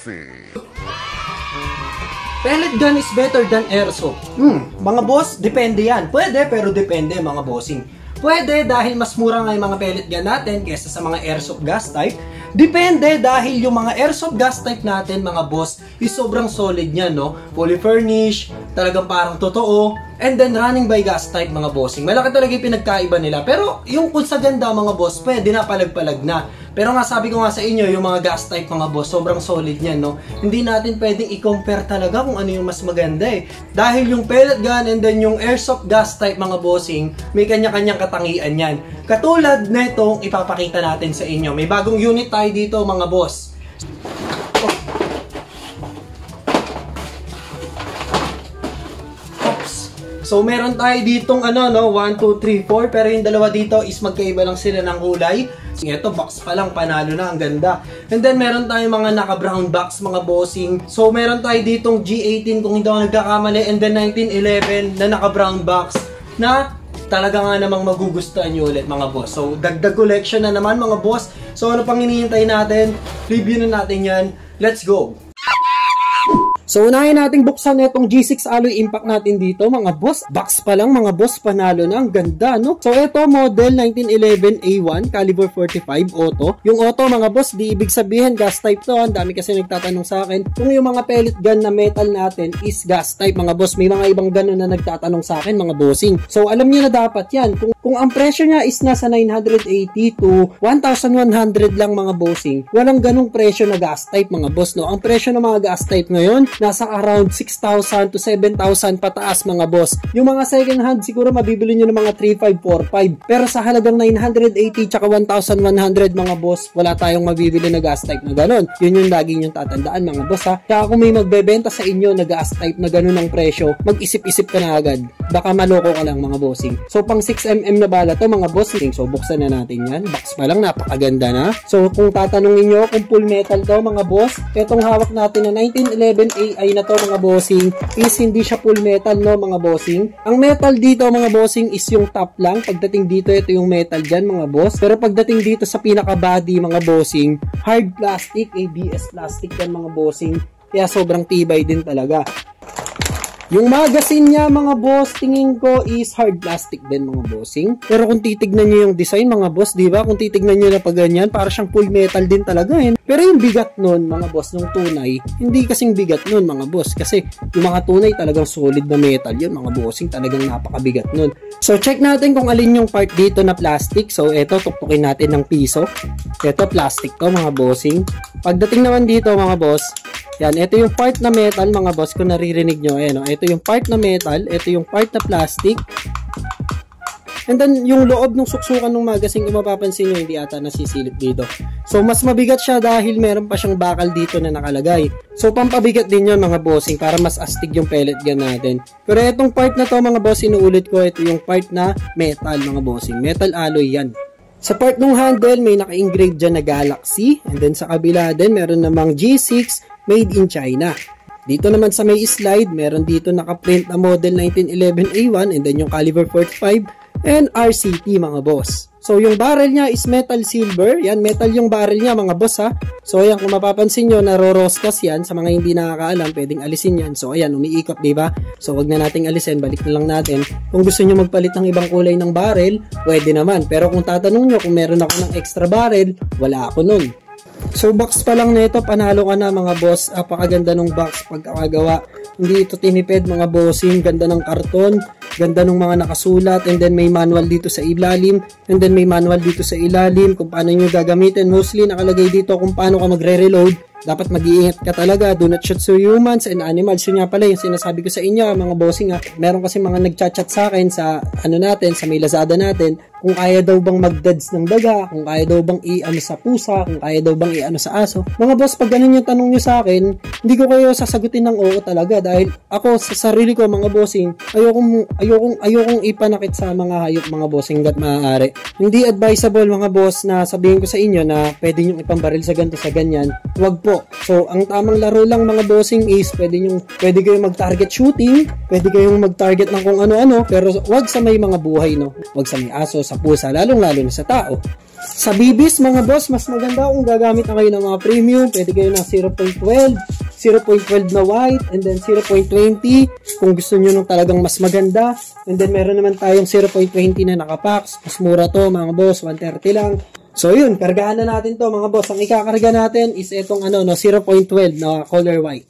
Spicy! Pellet gun is better than airsoft. Mga boss, depende yan. Pwede, pero depende mga bossing. Pwede dahil mas mura nga yung mga pellet gun natin kesa sa mga airsoft gas type. Depende dahil yung mga airsoft gas type natin, mga boss, is sobrang solid niyan, no? Fully furnished, talagang parang totoo. And then running by gas type, mga bossing. Malaki talaga yung pinagkaiba nila. Pero yung kung sa ganda, mga boss, pwede na palag-palag na. Pero nga sabi ko nga sa inyo, yung mga gas type, mga boss, sobrang solid niyan, no? Hindi natin pwedeng i-compare talaga kung ano yung mas maganda eh. Dahil yung pellet gun and then yung airsoft gas type, mga bossing, may kanya-kanyang katangian yan. Katulad na itong ipapakita natin sa inyo. May bagong unit tayo dito, mga boss. So, meron tayo ditong 1, 2, 3, 4. Pero yung dalawa dito is magkaiba lang sila ng kulay. So, ito, box pa lang, panalo na, ang ganda. And then, meron tayong mga naka-brown box, mga bossing. So, meron tayo ditong G18 kung hindi ako nagkakamali. And then, 1911 na naka-brown box na talaga nga namang magugustuhan nyo ulit, mga boss. So, dagdag collection na naman, mga boss. So, ano pang hinihintay natin? Review na natin yan. Let's go! So, unahin natin buksan itong G6 Alloy Impact natin dito, mga boss. Box pa lang, mga boss, panalo na. Ang ganda, no? So, ito, model 1911 A1, caliber 45, auto. Yung auto, mga boss, di ibig sabihin gas type to. Ang dami kasi nagtatanong sa akin kung yung mga pellet gun na metal natin is gas type, mga boss. May mga ibang ganun na nagtatanong sa akin, mga bossing. So, alam niyo na dapat yan. Kung ang presyo niya is nasa 980 to 1,100 lang, mga bossing, walang ganung presyo na gas type, mga boss, no? Ang presyo ng mga gas type ngayon, nasa around 6,000 to 7,000 pataas, mga boss. Yung mga second hand, siguro mabibili nyo ng mga 3,545. Pero sa halagang 980 tsaka 1,100, mga boss, wala tayong mabibili na gas type na ganun. Yun yung lagi nyong tatandaan, mga boss, ha. Kaya kung may magbebenta sa inyo na gas type na ganun ang presyo, mag-isip-isip ka na agad. Baka maloko ka lang, mga bossing. So, pang 6mm na bala to, mga bossing. So, buksan na natin yan. Box pa lang, napakaganda na. So, kung tatanungin nyo kung full metal to, mga boss, etong hawak natin na 1911 ay na to, mga bossing, is hindi siya full metal, no, mga bossing. Ang metal dito, mga bossing, is yung top lang. Pagdating dito, ito yung metal dyan, mga boss. Pero pagdating dito sa pinaka body, mga bossing, hard plastic, ABS plastic yan, mga bossing. Kaya sobrang tibay din talaga. Yung magazine niya, mga boss, tingin ko is hard plastic din, mga bossing. Pero kung titignan nyo yung design, mga boss, di ba? Kung titignan nyo na pag ganyan, para siyang full metal din talaga eh. Pero yung bigat nun, mga boss, nung tunay, hindi kasing bigat nun, mga boss. Kasi yung mga tunay talagang solid na metal yun, mga bossing, talagang napakabigat nun. So, check natin kung alin yung part dito na plastic. So, eto, tuktukin natin ng piso. Eto, plastic to, mga bossing. Pagdating naman dito, mga boss, yan, ito yung part na metal, mga boss, kung naririnig nyo. Ayan, ito yung part na metal, ito yung part na plastic. And then, yung loob ng suksukan ng magazine, kung mapapansin nyo, hindi ata nasisilip dito. So, mas mabigat siya dahil meron pa siyang bakal dito na nakalagay. So, pampabigat din yun, mga bossing, para mas astig yung pellet gun natin. Pero itong part na to, mga boss, inuulit ko, ito yung part na metal, mga bossing. Metal alloy yan. Sa part ng handle, may naka-engrave dyan na Galaxy. And then, sa kabila din, meron namang G6 made in China. Dito naman sa may slide, meron dito naka-print na model 1911 A1 and then yung caliber 45 and RCT, mga boss. So, yung barrel niya is metal silver. Yan, metal yung barrel niya, mga boss, ha. So, ayan, kung mapapansin nyo, naroroskas yan. Sa mga hindi nakakaalam, pwedeng alisin yan. So, ayan, umiikot, diba? So, wag na nating alisin. Balik na lang natin. Kung gusto nyo magpalit ng ibang kulay ng barrel, pwede naman. Pero kung tatanong nyo kung meron ako ng extra barrel, wala ako nun. So, box pa lang nito, panalo ka na, mga boss. Apakaganda ng box pagkakagawa. Hindi ito tinipid, mga bossing. Ganda ng karton, ganda ng mga nakasulat, and then may manual dito sa ilalim, and then may manual dito sa ilalim kung paano nyo gagamitin. Mostly nakalagay dito kung paano ka magre-reload. Dapat mag-iingat ka talaga. Do not shoot so humans and animals. Yun nga pala yung sinasabi ko sa inyo, mga bossing, ha. Meron kasi mga nagchat-chat sa akin sa natin, sa may Lazada natin, kung kaya daw bang mag-deads ng daga, kung kaya daw bang i-ano sa pusa, kung kaya daw bang i-ano sa aso. Mga boss, pag ganun yung tanong nyo sa akin, hindi ko kayo sasagutin ng oo talaga dahil ako sa sarili ko, mga bossing, ayokong ipanakit sa mga hayop, mga bossing, gat maaari. Hindi advisable, mga boss, na sabihin ko sa inyo na pwede nyo ipambaril sa ganito sa ganyan. Wag po. po. So, ang tamang laro lang mga bossing is pwede kayong mag-target shooting, pwede kayong mag-target ng kung ano-ano, pero wag sa may mga buhay, no? Wag sa may aso, sa pusa, lalong-lalo na sa tao. Sa BBs, mga boss, mas maganda kung gagamit na kayo ng mga premium. Pwede kayo ng 0.12, 0.12 na white, and then 0.20 kung gusto nyo nung talagang mas maganda. And then meron naman tayong 0.20 na nakapacks. Mas mura to mga boss, 130 lang. So yun, kargahan na natin to mga boss. Ang ikakarga natin is itong 0.12 na color white.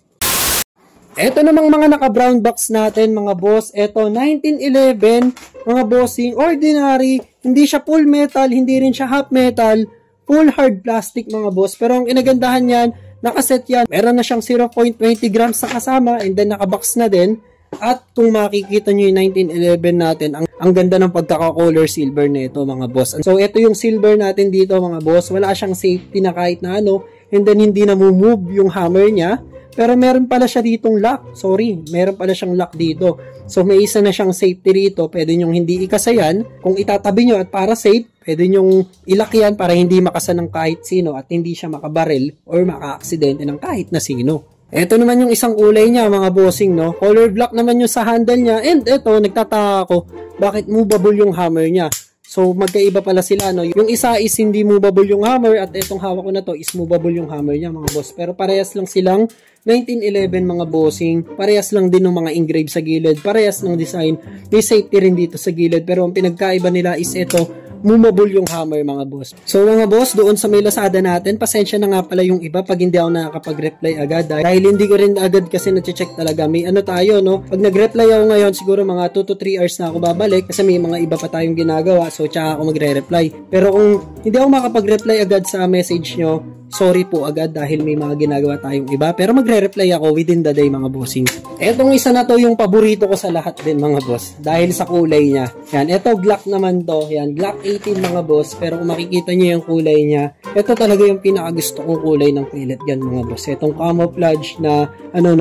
Ito namang mga naka-brown box natin mga boss. Ito 1911 mga bossing, ordinary. Hindi siya full metal, hindi rin siya half metal. Full hard plastic mga boss. Pero ang inagandahan yan, nakaset yan. Meron na siyang 0.20 grams na kasama and then naka-box na din. At kung makikita nyo yung 1911 natin, ang ganda ng pagkaka-color silver na ito mga boss. So ito yung silver natin dito mga boss. Wala siyang safety na kahit na ano. And then hindi na move yung hammer niya. Pero meron pala siya ditong lock. Sorry, meron pala siyang lock dito. So may isa na siyang safety rito. Pwede nyong hindi ikasayan. Kung itatabi nyo at para safe, pwede nyong ilak yan para hindi makasa ng kahit sino at hindi siya makabaril or maka-aksidente ng kahit na sino. Ito naman yung isang kulay niya mga bossing, no? Color black naman yung sa handle niya. And ito, nagtataka ako, bakit movable yung hammer niya? So, magkaiba pala sila, no? Yung isa is hindi movable yung hammer at itong hawak ko na to is movable yung hammer niya, mga boss. Pero parehas lang silang 1911 mga bossing. Parehas lang din ng mga engrave sa gilid. Parehas ng design. May safety rin dito sa gilid. Pero ang pinagkaiba nila is ito, movable yung hammer mga boss. So mga boss, doon sa may Lazada natin, pasensya na nga pala yung iba pag hindi ako nakakapag-reply agad. Dahil hindi ko rin agad kasi na-check talaga. May ano tayo, no? Pag nag-reply ako ngayon, siguro mga 2 to 3 hours na ako babalik kasi may mga iba pa tayong ginagawa. So tsaka ako magre-reply. Pero kung hindi ako makapag-reply agad sa message nyo, sorry po agad dahil may mga ginagawa tayong iba. Pero magre-reply ako within the day mga bossing. Etong isa na to yung paborito ko sa lahat din mga boss. Dahil sa kulay niya. Yan, eto Glock naman to. Yan, Glock 18 mga boss. Pero kung makikita nyo yung kulay niya, ito talaga yung pinakagusto kong kulay ng pellet gun mga boss. Etong camouflage na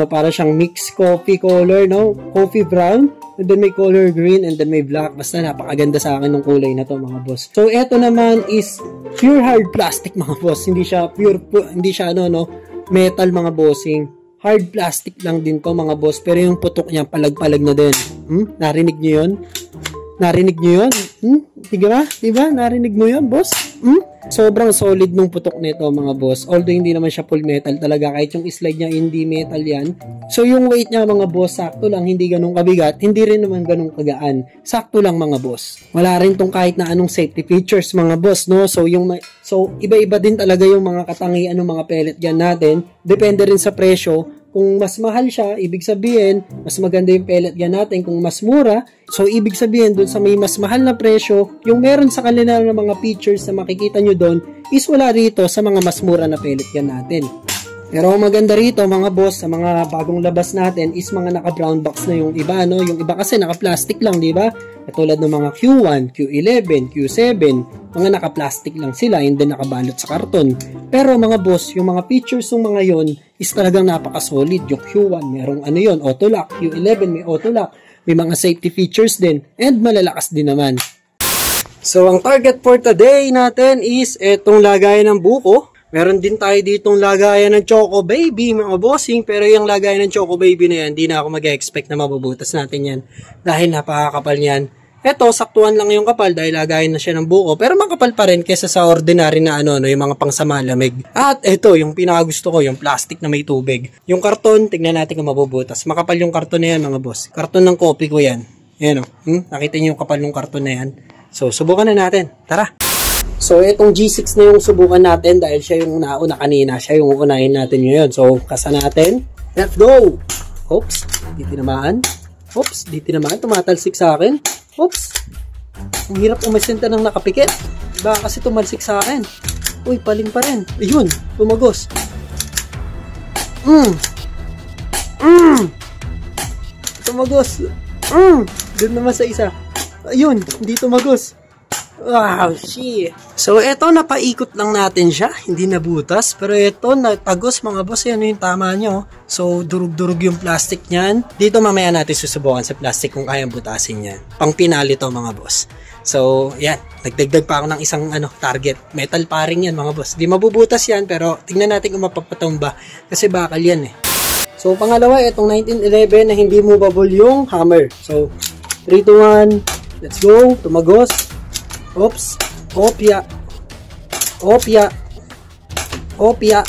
para siyang mixed coffee color, no? Coffee brown. And then may color green and then may black. Basta napakaganda sa akin ng kulay na to mga boss. So eto naman is pure hard plastic mga boss. Hindi siya hindi siya metal mga bossing. Hard plastic lang din to mga boss. Pero yung putok niya palag-palag na din. Narinig niyo yun? Narinig niyo yun? Diba? Narinig mo yun, boss? Sobrang solid nung putok nito mga boss. Although hindi naman siya full metal talaga. Kahit yung slide niya hindi metal yan. So yung weight niya mga boss, sakto lang. Hindi ganun kabigat. Hindi rin naman ganun kagaan. Sakto lang mga boss. Wala rin tong kahit na anong safety features mga boss, no? So iba-iba din talaga yung mga katangian ng mga pellet gun natin. Depende rin sa presyo. Kung mas mahal siya, ibig sabihin, mas maganda yung pellet gun natin. Kung mas mura, so ibig sabihin, dun sa may mas mahal na presyo, yung meron sa kanila ng mga features na makikita nyo dun, is wala rito sa mga mas mura na pellet gun natin. Pero ang maganda rito, mga boss, sa mga bagong labas natin, is mga naka-brown box na yung iba, no? Yung iba kasi naka-plastic lang, di ba? Katulad ng mga Q1, Q11, Q7, mga naka-plastic lang sila, hindi nakabalot sa karton. Pero mga boss, yung mga features ng mga yon is talagang napaka-solid. Yung Q1, merong auto-lock. Q11, may auto-lock. May mga safety features din. And malalakas din naman. So, ang target for today natin is etong lagayan ng buko. Meron din tayo ditong lagayan ng Choco Baby, mga bossing. Pero yung lagayan ng Choco Baby na yan, di na ako mag-expect na mabubutas natin yan. Dahil napakakapal yan. Eto, saktuan lang yung kapal dahil lagayan na siya ng buko. Pero makapal pa rin kesa sa ordinary na yung mga pangsamalamig. At eto, yung pinakagusto ko, yung plastic na may tubig. Yung karton, tignan natin kung mabubutas. Makapal yung karton na yan, mga boss. Karton ng kopi ko yan. Ayan nakita niyo yung kapal ng karton na yan. So, subukan na natin. Tara! So, itong G6 na yung subukan natin dahil siya yung nauna kanina. Siya yung uunahin natin ngayon. So, kasa natin. Let's go! Oops, di tinamaan. Oops, di tinamaan. Tumatalsik sa akin. Oops, ang hirap umasinta ng nakapikit. Baka kasi tumalsik sa akin. Uy, paling pa rin. Ayun, tumagos. Tumagos. Doon naman sa isa. Ayun, hindi tumagos. Wow, shit. So, eto, napaikot lang natin siya. Hindi nabutas. Pero eto, natagos mga boss. Yan yung tama nyo. So, durug-durug yung plastic niyan. Dito mamaya natin susubukan sa plastic kung kayang butasin yan. Pang pinali to mga boss. So, yan. Nagdagdag pa ako ng isang target. Metal paring yan mga boss. Di mabubutas yan pero tingnan natin kung mapapatumba. Kasi bakal yan eh. So, pangalawa, itong 1911 na hindi movable yung hammer. So, 3, 2, 1. Let's go. Tumagos. Oops. Opya. Opya. Opya.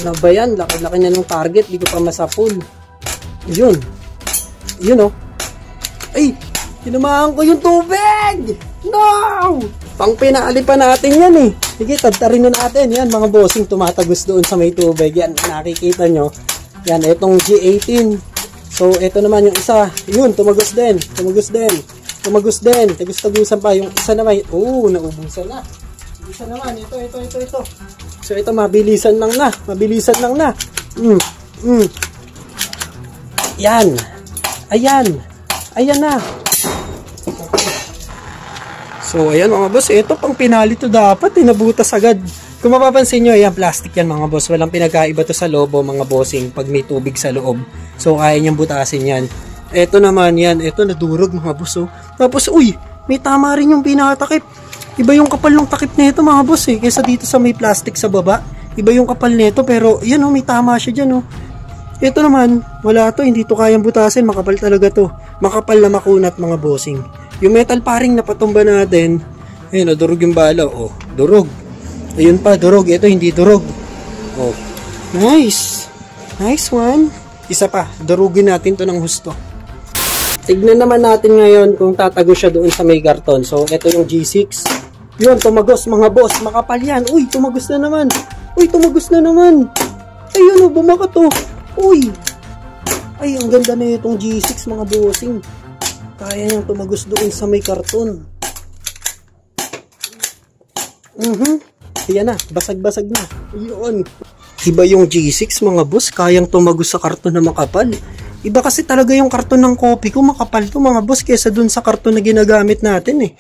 Ano ba yan? Laki-laki na ng target. Di ko pa masapul. Yun. Yun oh. Ay! Tinamaan ko yung tubig! No! Pang pinali pa natin yan eh. Sige, tadtarin na natin. Yan, mga bossing tumatagos doon sa may tubig. Yan, nakikita nyo. Yan, itong G18. So, ito naman yung isa. Yun, tumagos din. Tumagos din. Tumagos din. Tagus-tagusan pa. Yung isa naman. Oh, naubusan na. Yung isa naman. Ito. So, ito, mabilisan lang na. Mabilisan lang na. Yan. Ayan. Ayan na. So, ayan mga boss, ito pang pinali to dapat, nabutas agad. Kung mapapansin nyo, ayan, plastic yan mga boss. Walang pinagkaiba to sa lobo mga bossing pag may tubig sa loob. So, kaya niyang butasin yan. Ito naman yan, ito nadurog mga boss. Oh. Tapos, uy, may tama rin yung pinatakip. Iba yung kapal ng takip nito mga boss eh. Kaysa dito sa may plastic sa baba. Iba yung kapal nito pero, yan oh, may tama siya dyan oh. Ito naman, wala to, hindi to kayang butasin. Makapal talaga to. Makapal na makunat mga bossing. Yung metal paring na patumba natin, ayun, durog yung bala. Oh, durog. Ayun pa, durog. Ito, hindi durog. Oh, nice. Nice one. Isa pa, durugin natin to ng husto. Tignan naman natin ngayon kung tatago siya doon sa may karton. So, ito yung G6. Yun, tumagos mga boss. Makapal yan. Uy, tumagos na naman. Uy, tumagos na naman. Ayun, oh, bumaka to. Uy. Ay, ang ganda na itong G6 mga bossing. Kaya niyang tumagos doon sa may karton. Ayan na, basag-basag na. Yun. Iba yung G6 mga boss, kayang tumagos sa karton na makapal. Iba kasi talaga yung karton ng kopi ko, makapal to mga boss, kesa doon sa karton na ginagamit natin eh.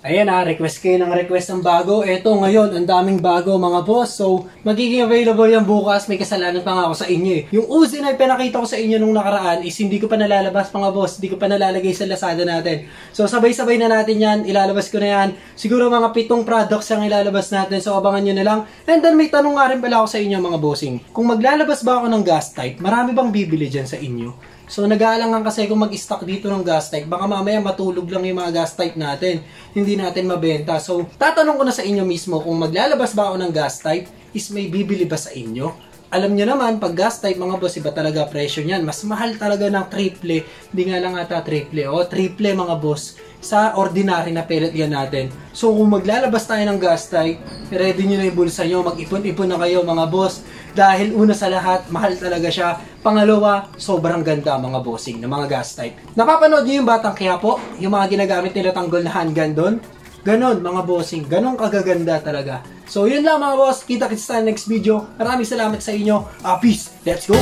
Ayan na, request kayo ng request ng bago. Eto ngayon, ang daming bago mga boss. So, magiging available yan bukas. May kasalanan pa nga ako sa inyo eh. Yung Uzi na pinakita ko sa inyo nung nakaraan is hindi ko pa nalalabas mga boss. Hindi ko pa nalalagay sa Lazada natin. So, sabay-sabay na natin yan. Ilalabas ko na yan. Siguro mga 7 products ang ilalabas natin. So, abangan nyo na lang. And then, may tanong nga rin pala ako sa inyo mga bossing. Kung maglalabas ba ako ng gas type, marami bang bibili dyan sa inyo? So, nag-aalangan kasi kung mag-stock dito ng gas type, baka mamaya matulog lang yung mga gas type natin. Hindi natin mabenta. So, tatanong ko na sa inyo mismo kung maglalabas ba ako ng gas type, is may bibili ba sa inyo? Alam nyo naman, pag gas type mga boss, iba talaga presyo niyan. Mas mahal talaga ng triple. Hindi nga lang ata triple. O, triple mga boss. Sa ordinary na pellet gun natin. So, kung maglalabas tayo ng gas type, ready nyo na yung bulsa nyo. Mag-ipon-ipon na kayo mga boss. Dahil una sa lahat, mahal talaga siya. Pangalawa, sobrang ganda mga bossing ng mga gas type. Napapanood nyo yung Batang Quiapo? Yung mga ginagamit nila tanggol na handgun doon? Ganon mga bossing. Ganon kagaganda talaga. So yun lang mga boss. Kita-kits tayo next video. Maraming salamat sa inyo. Peace. Let's go!